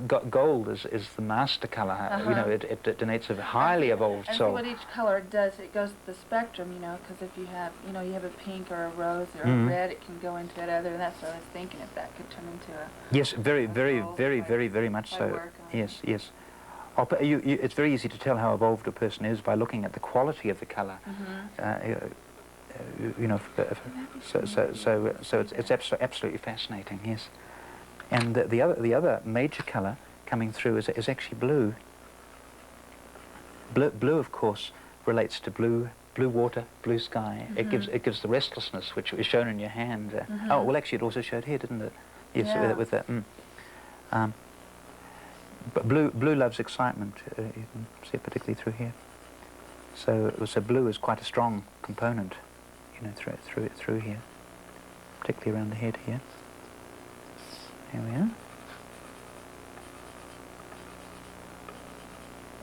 gold is the master colour. You know, it denotes a highly evolved soul. And so what each colour does, it goes to the spectrum, you know, because if you have, you know, you have a pink or a rose or a red, it can go into that other, and that's what I was thinking, if that could turn into a... Yes, very much so. Yes. It's very easy to tell how evolved a person is by looking at the quality of the colour. You know, so it's absolutely fascinating. Yes, and the other major colour coming through is actually blue. Blue, of course, relates to blue water, blue sky. It gives the restlessness which is shown in your hand. Oh well, actually, it also showed here, didn't it? Yes, with that. But blue loves excitement. You can see it particularly through here. So blue is quite a strong component, you know, through here, particularly around the head here. There we are.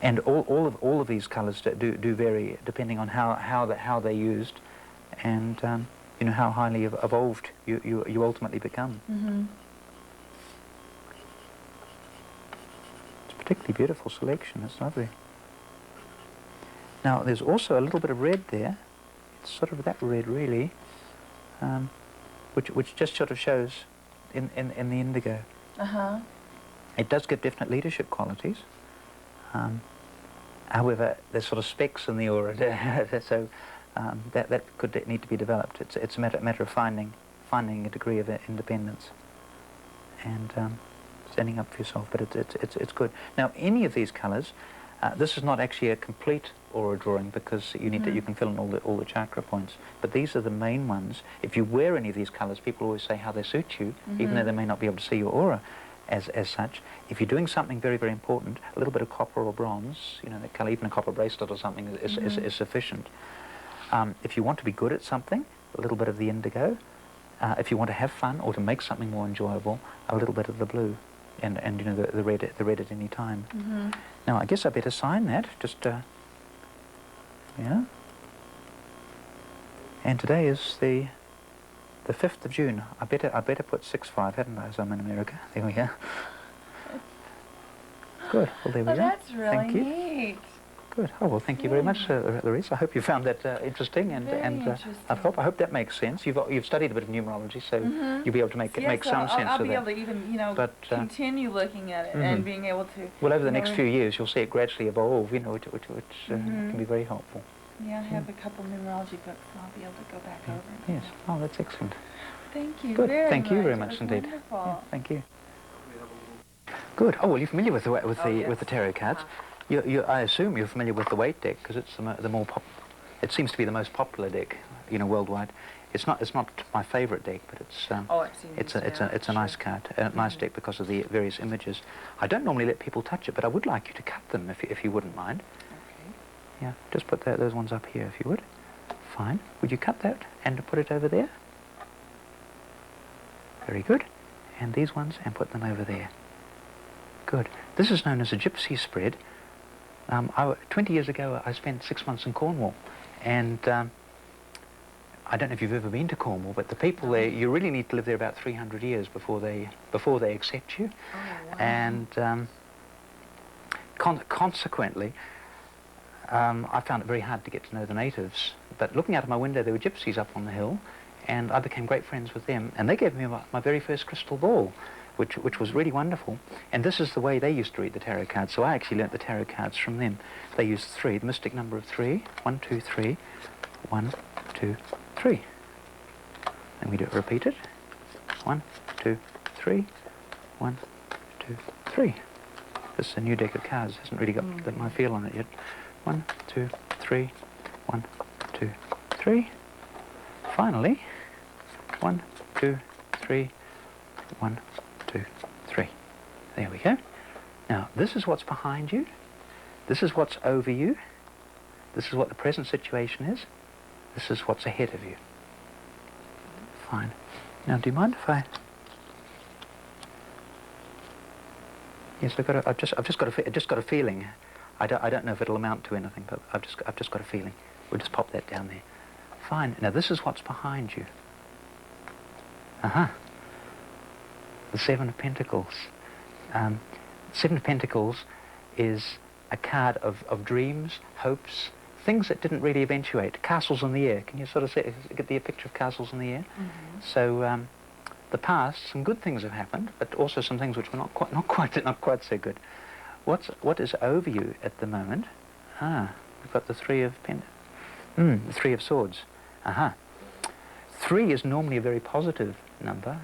And all of these colours do vary depending on how they're used, and you know, how highly evolved you ultimately become. Particularly beautiful selection, it's lovely. Now there's also a little bit of red there. It's sort of that red really, which just sort of shows in the indigo. It does give definite leadership qualities. However, there's sort of specks in the aura, so that could need to be developed. It's a matter of finding a degree of independence and standing up for yourself, but it's good. Now, any of these colours, this is not actually a complete aura drawing, because you need you can fill in all the chakra points. But these are the main ones. If you wear any of these colours, people always say how they suit you, even though they may not be able to see your aura as such. If you're doing something very important, a little bit of copper or bronze, you know, that colour, even a copper bracelet or something is sufficient. If you want to be good at something, a little bit of the indigo. If you want to have fun or to make something more enjoyable, a little bit of the blue. And you know, the red at any time. Now I guess I better sign that. Just yeah. And today is the 5th of June. I better put 6/5, hadn't I? As I'm in America. There we are. Good. Well, there we are. That's really Thank you. neat. Good. Oh well, thank you very much, Louise. I hope you found that interesting, and interesting. I hope that makes sense. You've studied a bit of numerology, so you'll be able to make some sense I'll of be that. able to even, you know, continue looking at it and being able to. Well, over the next few years, you'll see it gradually evolve. You know, which can be very helpful. Yeah, I have a couple numerology books, so I'll be able to go back over. Yes. Oh, that's excellent. Thank you. Good. Very Thank you very much much indeed. Wonderful. Yeah, thank you. Good. Oh well, you're familiar with the tarot cards. I assume you're familiar with the Weight deck, because it's it seems to be the most popular deck, you know, worldwide. It's not my favourite deck, but it's a nice card, a nice deck because of the various images. I don't normally let people touch it, but I would like you to cut them if you wouldn't mind. Okay. Yeah, just put those ones up here if you would. Fine. Would you cut that and put it over there? Very good. And these ones, and put them over there. Good. This is known as a gypsy spread. 20 years ago, I spent 6 months in Cornwall, and I don't know if you've ever been to Cornwall, but the people there, you really need to live there about 300 years before they accept you. Oh, wow. And consequently, I found it very hard to get to know the natives but looking out of my window, there were gypsies up on the hill, and I became great friends with them, and they gave me my very first crystal ball, which was really wonderful. And this is the way they used to read the tarot cards, so I actually learnt the tarot cards from them. They used 3, the mystic number of 3. 1, 2, 3. 1, 2, 3. And we do it, repeat it. 1, 2, 3. 1, 2, 3. This is a new deck of cards. Hasn't really got my feel on it yet. 1, 2, 3. 1, 2, 3. Finally, 1, 2, 3. 1, 2, 3. There we go. Now, this is what's behind you. This is what's over you. This is what the present situation is. This is what's ahead of you. Fine. Now, do you mind if I... Yes, I've just got a feeling. I don't know if it'll amount to anything, but I've just got a feeling. We'll just pop that down there. Fine. Now, this is what's behind you. The 7 of Pentacles. 7 of Pentacles is a card of dreams, hopes, things that didn't really eventuate. Castles in the air. Can you sort of get the picture of castles in the air? Mm-hmm. So the past, some good things have happened, but also some things which were not quite so good. What is over you at the moment? We've got the 3 of the 3 of Swords. 3 is normally a very positive number,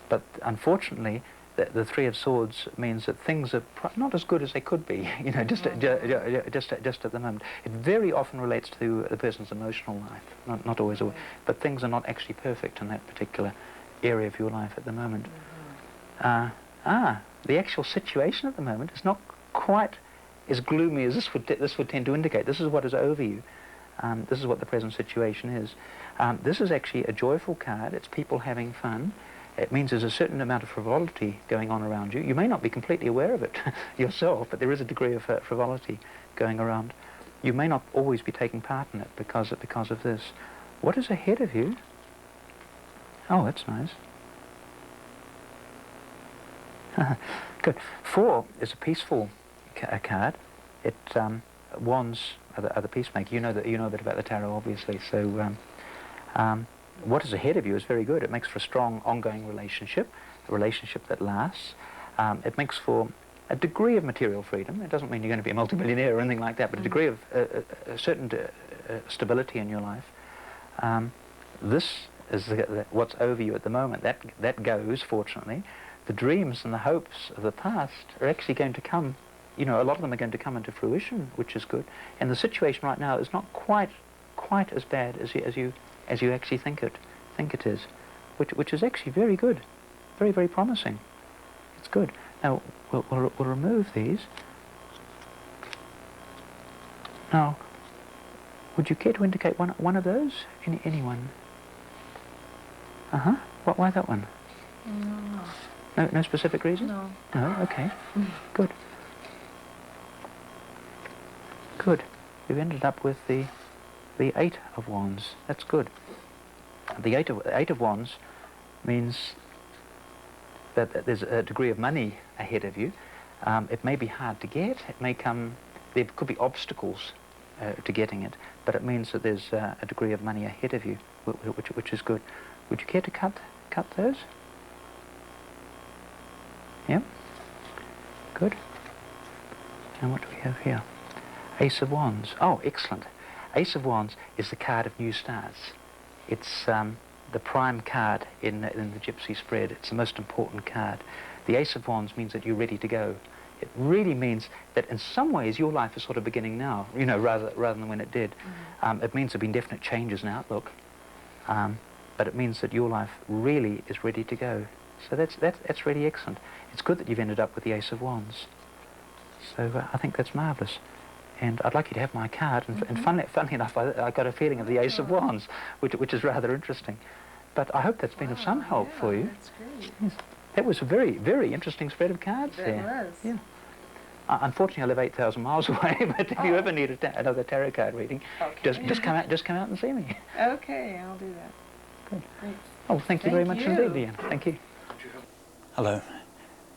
but unfortunately, the 3 of Swords means that things are not as good as they could be. You know, just at the moment. It very often relates to the person's emotional life, not always, but things are not actually perfect in that particular area of your life at the moment. The actual situation at the moment is not quite as gloomy as this would tend to indicate. This is what is over you. This is what the present situation is. This is actually a joyful card. It's people having fun. It means there's a certain amount of frivolity going on around you. You may not be completely aware of it yourself, but there is a degree of frivolity going around. You may not always be taking part in it because of this. What is ahead of you? Oh, that's nice. Good. 4 is a peaceful card. It wands are the peacemaker. You know a bit about the tarot, obviously. So what is ahead of you is very good. It makes for a strong, ongoing relationship, a relationship that lasts. It makes for a degree of material freedom. It doesn't mean you're going to be a multimillionaire or anything like that, but a degree of a certain stability in your life. This is what's over you at the moment. That goes, fortunately. The dreams and the hopes of the past are actually going to come, a lot of them are going to come into fruition, which is good. And the situation right now is not quite as bad as you actually think it is, which is actually very good, very, very promising. It's good. Now we'll remove these. Now, would you care to indicate one of those? Anyone? Why that one? No specific reason? No. No. Okay. Good. Good. You've ended up with the 8 of Wands. That's good. The 8 of Wands means that there's a degree of money ahead of you. It may be hard to get. It may come. There could be obstacles to getting it, but it means that there's a degree of money ahead of you, which is good. Would you care to cut those? Yep. Good. And what do we have here? Ace of Wands. Oh, excellent. Ace of Wands is the card of new starts. It's the prime card in the Gypsy spread. It's the most important card. The Ace of Wands means that you're ready to go. It really means that in some ways your life is sort of beginning now, rather than when it did. It means there have been definite changes in outlook, but it means that your life really is ready to go. So that's really excellent. It's good that you've ended up with the Ace of Wands. So I think that's marvellous. And I'd like you to have my card, and funnily enough, I got a feeling of the Ace of Wands, which is rather interesting. But I hope that's been of some help for you. That's great. Yes. That was a very, very interesting spread of cards there. It was. Yeah. Unfortunately, I live 8,000 miles away, but if you ever need another tarot card reading, just come out and see me. Okay, I'll do that. Good. Great. Oh, thank you very much indeed, Ian. Thank you. Hello.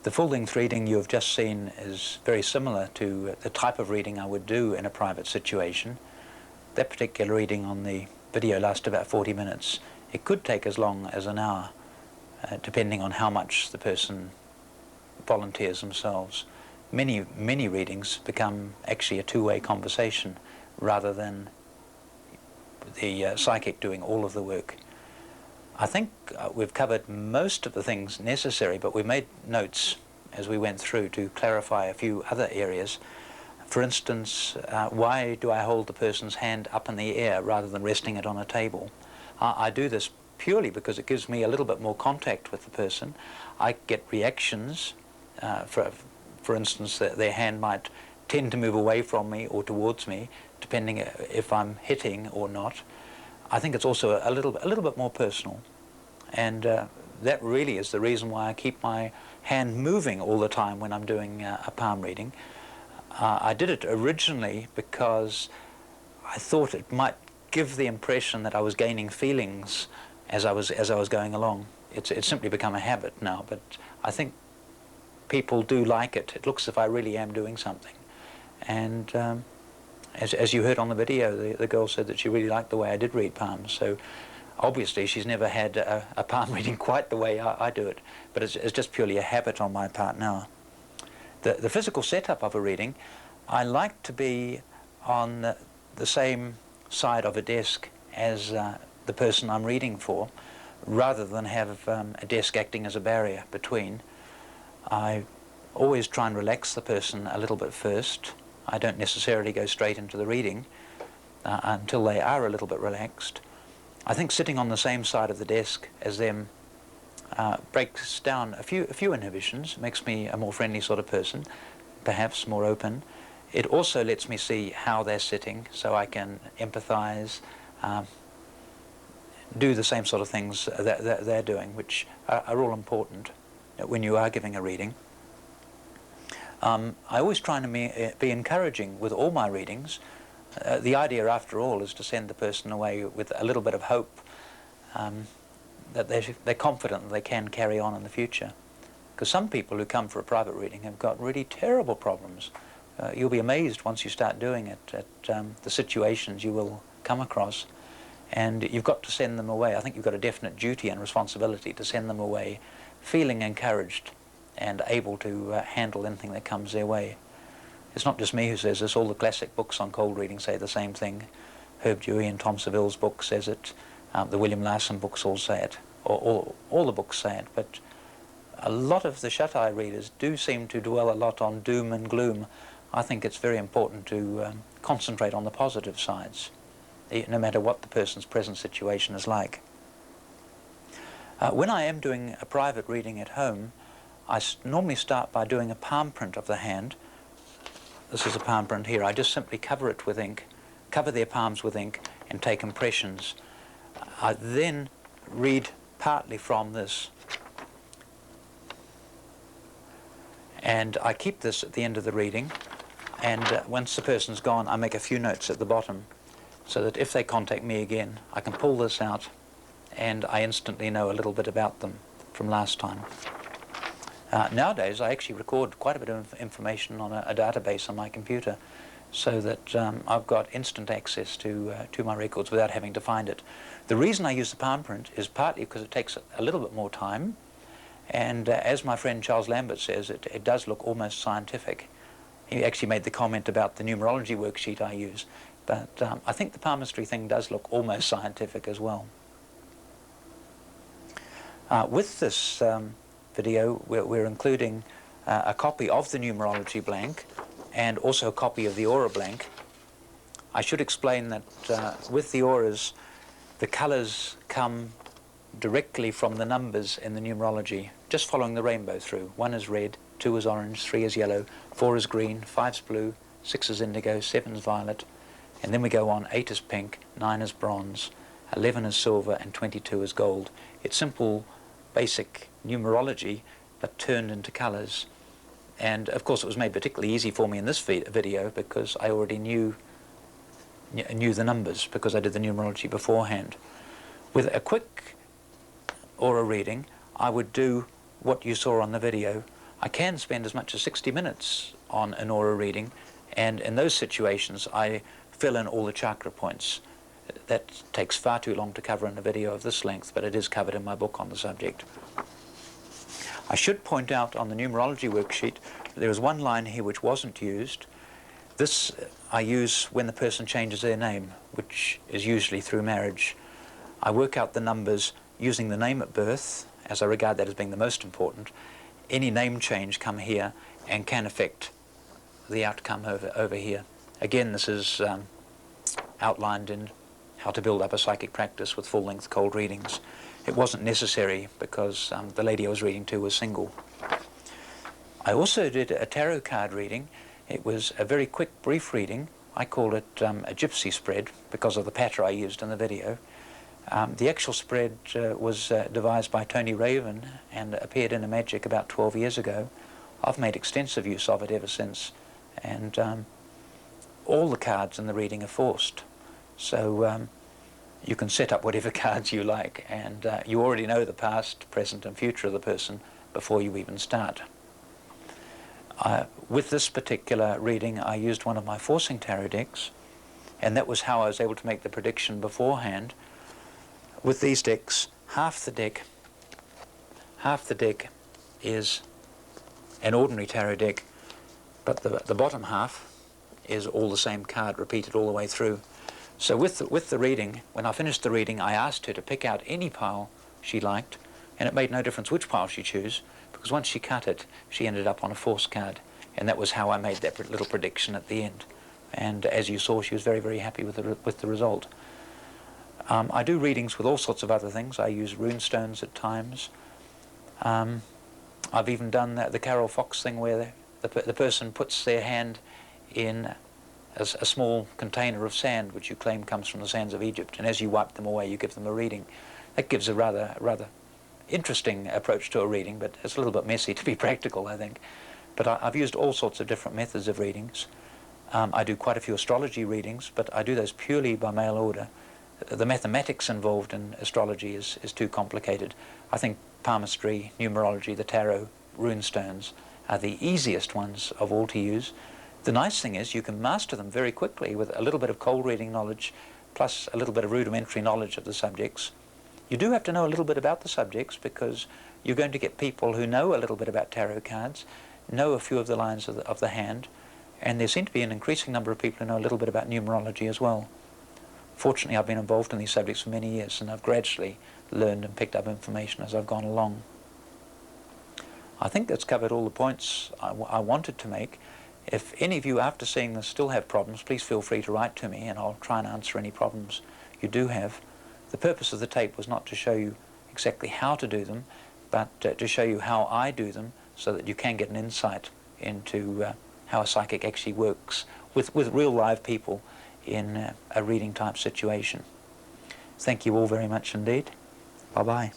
The full-length reading you have just seen is very similar to the type of reading I would do in a private situation. that particular reading on the video lasted about 40 minutes. It could take as long as an hour, depending on how much the person volunteers themselves. Many readings become actually a two-way conversation rather than the psychic doing all of the work. I think we've covered most of the things necessary, but we made notes as we went through to clarify a few other areas. For instance, why do I hold the person's hand up in the air rather than resting it on a table? I do this purely because it gives me a little bit more contact with the person. I get reactions. For instance, their hand might tend to move away from me or towards me, depending if I'm hitting or not. I think it's also a little bit more personal, and that really is the reason why I keep my hand moving all the time when I'm doing a palm reading. I did it originally because I thought it might give the impression that I was gaining feelings as I was going along. It's simply become a habit now, but I think people do like it. It looks as if I really am doing something. And as you heard on the video, the girl said that she really liked the way I did read palms. So obviously she's never had a palm reading quite the way I do it, but it's just purely a habit on my part now. The physical setup of a reading, I like to be on the same side of a desk as the person I'm reading for, rather than have a desk acting as a barrier between. I always try and relax the person a little bit first. I don't necessarily go straight into the reading until they are a little bit relaxed. I think sitting on the same side of the desk as them breaks down a few inhibitions, makes me a more friendly sort of person, perhaps more open. It also lets me see how they're sitting, so I can empathize, do the same sort of things that they're doing, which are all important when you are giving a reading. I always try to be encouraging with all my readings. The idea, after all, is to send the person away with a little bit of hope, that they're confident that they can carry on in the future. Because some people who come for a private reading have got really terrible problems. You'll be amazed once you start doing it at the situations you will come across. And you've got to send them away. I think you've got a definite duty and responsibility to send them away feeling encouraged and able to handle anything that comes their way. It's not just me who says this. All the classic books on cold reading say the same thing. Herb Dewey and Tom Saville's book says it. The William Larson books all say it. All the books say it. But a lot of the shut-eye readers do seem to dwell a lot on doom and gloom. I think it's very important to concentrate on the positive sides, no matter what the person's present situation is like. When I am doing a private reading at home, I normally start by doing a palm print of the hand. This is a palm print here. I just simply cover it with ink, cover their palms with ink, and take impressions. I then read partly from this. And I keep this at the end of the reading, and once the person's gone, I make a few notes at the bottom, so that if they contact me again, I can pull this out, and I instantly know a little bit about them from last time. Nowadays, I actually record quite a bit of information on a database on my computer, so that I've got instant access to my records without having to find it. The reason I use the palm print is partly because it takes a little bit more time, and as my friend Charles Lambert says, it does look almost scientific. He actually made the comment about the numerology worksheet I use, but I think the palmistry thing does look almost scientific as well. With this video, we're including a copy of the numerology blank and also a copy of the aura blank. I should explain that with the auras, the colours come directly from the numbers in the numerology, just following the rainbow through. 1 is red, 2 is orange, 3 is yellow, 4 is green, 5 is blue, 6 is indigo, 7 is violet, and then we go on. 8 is pink, 9 is bronze, 11 is silver, and 22 is gold. It's simple, basic numerology, but turned into colours. And of course it was made particularly easy for me in this video because I already knew the numbers, because I did the numerology beforehand. With a quick aura reading, I would do what you saw on the video. I can spend as much as 60 minutes on an aura reading, and in those situations I fill in all the chakra points. That takes far too long to cover in a video of this length, but it is covered in my book on the subject. I should point out on the numerology worksheet there is one line here which wasn't used. This I use when the person changes their name, which is usually through marriage. I work out the numbers using the name at birth, as I regard that as being the most important. Any name change come here and can affect the outcome over here. Again, this is outlined in How to Build Up a Psychic Practice with Full-Length Cold Readings. It wasn't necessary because the lady I was reading to was single. I also did a tarot card reading. It was a very quick, brief reading. I called it a gypsy spread because of the patter I used in the video. The actual spread was devised by Tony Raven and appeared in a Magic about 12 years ago. I've made extensive use of it ever since, and all the cards in the reading are forced. So you can set up whatever cards you like, and you already know the past, present and future of the person before you even start. With this particular reading, I used one of my forcing tarot decks, and that was how I was able to make the prediction beforehand. With these decks, half the deck is an ordinary tarot deck, but the bottom half is all the same card repeated all the way through. So with the reading, when I finished the reading, I asked her to pick out any pile she liked, and it made no difference which pile she chose, because once she cut it, she ended up on a force card, and that was how I made that little prediction at the end. And as you saw, she was very, very happy with the result. I do readings with all sorts of other things. I use rune stones at times. I've even done the Carol Fox thing where the person puts their hand in a small container of sand, which you claim comes from the sands of Egypt, and as you wipe them away, you give them a reading. That gives a rather interesting approach to a reading, but it's a little bit messy to be practical, I think. But I've used all sorts of different methods of readings. I do quite a few astrology readings, but I do those purely by mail order. The mathematics involved in astrology is too complicated. I think palmistry, numerology, the tarot, rune stones are the easiest ones of all to use. The nice thing is you can master them very quickly with a little bit of cold reading knowledge plus a little bit of rudimentary knowledge of the subjects. You do have to know a little bit about the subjects because you're going to get people who know a little bit about tarot cards, know a few of the lines of the hand, and there seem to be an increasing number of people who know a little bit about numerology as well. Fortunately, I've been involved in these subjects for many years, and I've gradually learned and picked up information as I've gone along. I think that's covered all the points I wanted to make. If any of you after seeing this still have problems, please feel free to write to me and I'll try and answer any problems you do have. The purpose of the tape was not to show you exactly how to do them, but to show you how I do them so that you can get an insight into how a psychic actually works with real live people in a reading type situation. Thank you all very much indeed. Bye-bye.